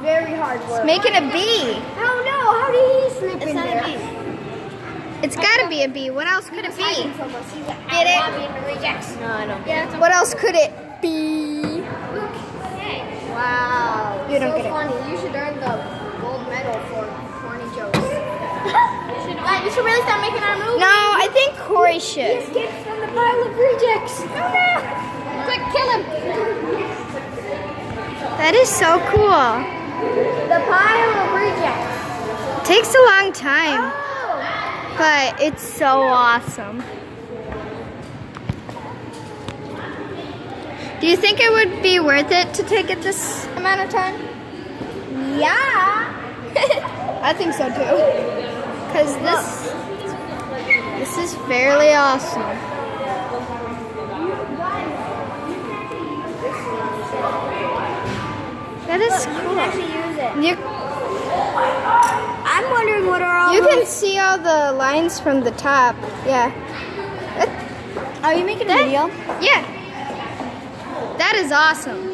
Very hard work. Making a bee. How no? How did he slip in there? It's gotta be a bee. What else could it be? Get it? No, I don't. Yeah. What else could it be? Wow. You don't so get it. funny. You should earn the gold medal for corny jokes. You should really start making our movies. No, I think Corey He should. escaped from the pile of rejects. Oh no! Quick, kill him. That is so cool. The pile of rejects. Takes a long time, Oh. but it's so awesome. Do you think it would be worth it to take it this amount of time? Yeah. I think so too. Because this is fairly awesome. That is cool. Actually use it. I'm wondering what are all You can see all the lines from the top. Yeah. Are you making a video? Yeah. That is awesome.